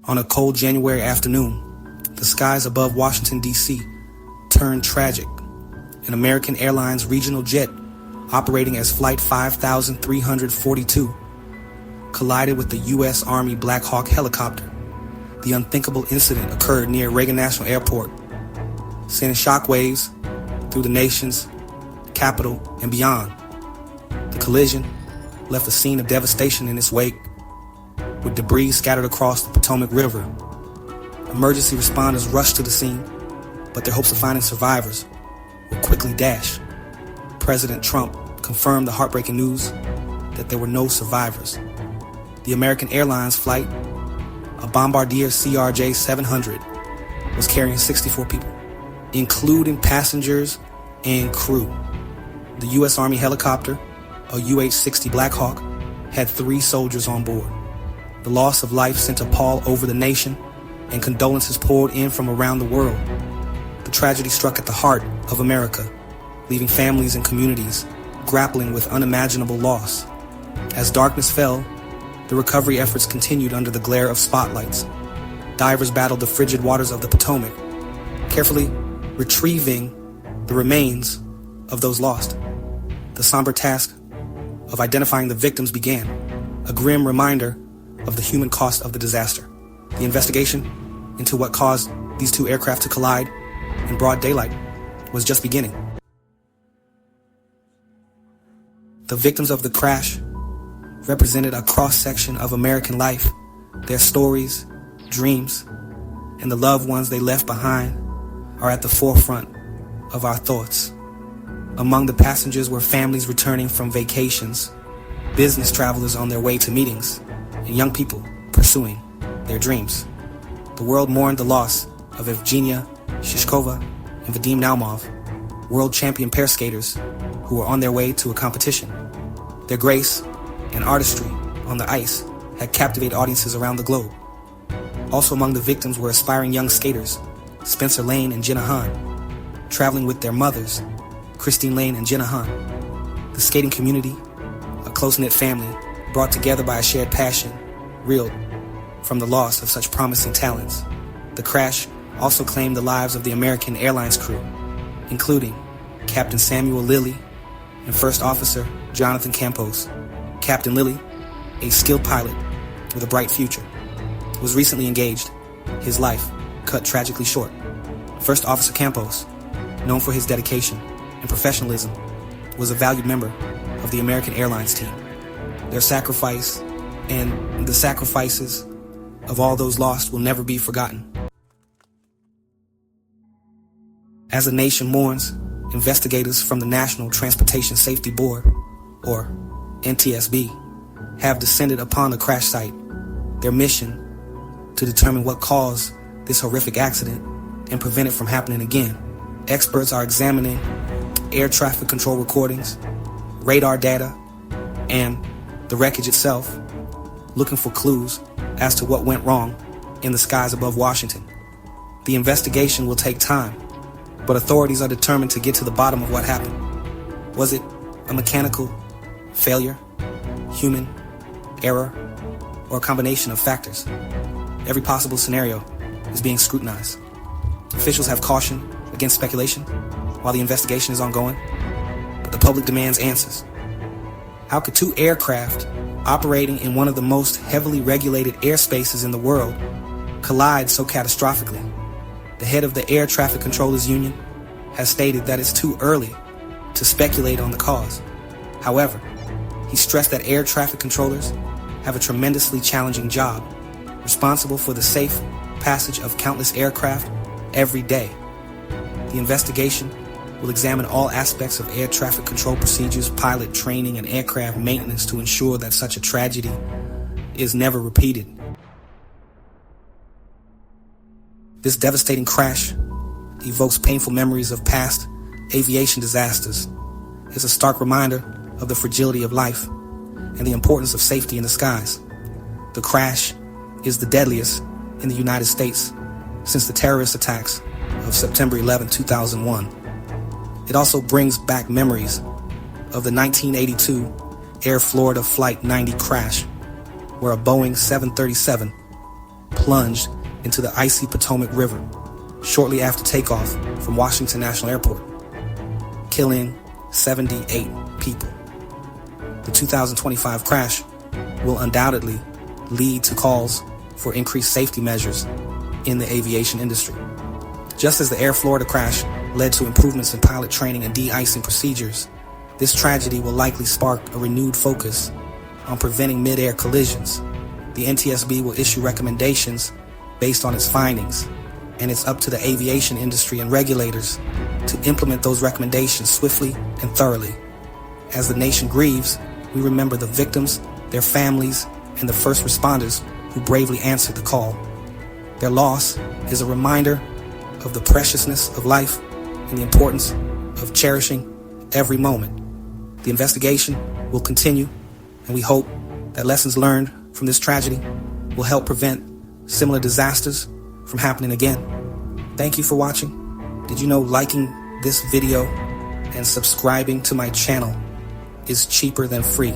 On a cold January afternoon, the skies above Washington D.C. turned tragic. An American Airlines regional jet operating as Flight 5342 collided with the U.S. Army Black Hawk helicopter. The unthinkable incident occurred near Reagan Airport, sending shockwaves through the nation's capital and beyond. The collision left a scene of devastation in its wake, with debris scattered across the Potomac River. Emergency responders rushed to the scene, but their hopes of finding survivors were quickly dashed. President Trump confirmed the heartbreaking news that there were no survivors. The American Airlines flight, a Bombardier CRJ-700, was carrying 64 people, including passengers and crew. The U.S. Army helicopter, a UH-60 Black Hawk, had 3 soldiers on board. The loss of life sent a pall over the nation, and condolences poured in from around the world. The tragedy struck at the heart of America, leaving families and communities grappling with unimaginable loss. As darkness fell, the recovery efforts continued under the glare of spotlights. Divers battled the frigid waters of the Potomac, carefully retrieving the remains of those lost. The somber task of identifying the victims began, a grim reminder of the human cost of the disaster. The investigation into what caused these 2 aircraft to collide in broad daylight was just beginning. The victims of the crash represented a cross-section of American life, their stories, dreams, and the loved ones they left behind are at the forefront of our thoughts. Among the passengers were families returning from vacations, business travelers on their way to meetings, and young people pursuing their dreams. The world mourned the loss of Evgenia Shishkova and Vadim Naumov, world champion pair skaters who were on their way to a competition. Their grace and artistry on the ice had captivated audiences around the globe. Also among the victims were aspiring young skaters, Spencer Lane and Jenna Hahn, traveling with their mothers, Christine Lane and Jenna Hahn. The skating community, a close-knit family brought together by a shared passion, reeled from the loss of such promising talents. The crash also claimed the lives of the American Airlines crew, including Captain Samuel Lilly and First Officer Jonathan Campos. Captain Lilly, a skilled pilot with a bright future, was recently engaged, his life cut tragically short. First Officer Campos, known for his dedication and professionalism, was a valued member of the American Airlines team. Their sacrifice and the sacrifices of all those lost will never be forgotten. As the nation mourns, investigators from the National Transportation Safety Board, or NTSB, have descended upon the crash site. Their mission to determine what caused this horrific accident and prevent it from happening again. Experts are examining air traffic control recordings, radar data, and the wreckage itself, looking for clues as to what went wrong in the skies above Washington. The investigation will take time, but authorities are determined to get to the bottom of what happened. Was it a mechanical failure, human error, or a combination of factors? Every possible scenario is being scrutinized. Officials have cautioned against speculation while the investigation is ongoing, but the public demands answers. How could 2 aircraft operating in one of the most heavily regulated airspaces in the world collide so catastrophically? The head of the Air Traffic Controllers Union has stated that it's too early to speculate on the cause. However, he stressed that air traffic controllers have a tremendously challenging job, responsible for the safe passage of countless aircraft every day. The investigation will examine all aspects of air traffic control procedures, pilot training, and aircraft maintenance to ensure that such a tragedy is never repeated. This devastating crash evokes painful memories of past aviation disasters. It's a stark reminder of the fragility of life and the importance of safety in the skies. The crash is the deadliest in the United States since the terrorist attacks of September 11, 2001. It also brings back memories of the 1982 Air Florida Flight 90 crash, where a Boeing 737 plunged into the icy Potomac River shortly after takeoff from Washington National Airport, killing 78 people. The 2025 crash will undoubtedly lead to calls for increased safety measures in the aviation industry. Just as the Air Florida crash led to improvements in pilot training and de-icing procedures, this tragedy will likely spark a renewed focus on preventing mid-air collisions. The NTSB will issue recommendations based on its findings, and it's up to the aviation industry and regulators to implement those recommendations swiftly and thoroughly. As the nation grieves, we remember the victims, their families, and the first responders who bravely answered the call. Their loss is a reminder of the preciousness of life and the importance of cherishing every moment. The investigation will continue, and we hope that lessons learned from this tragedy will help prevent similar disasters from happening again. Thank you for watching. Did you know liking this video and subscribing to my channel is cheaper than free?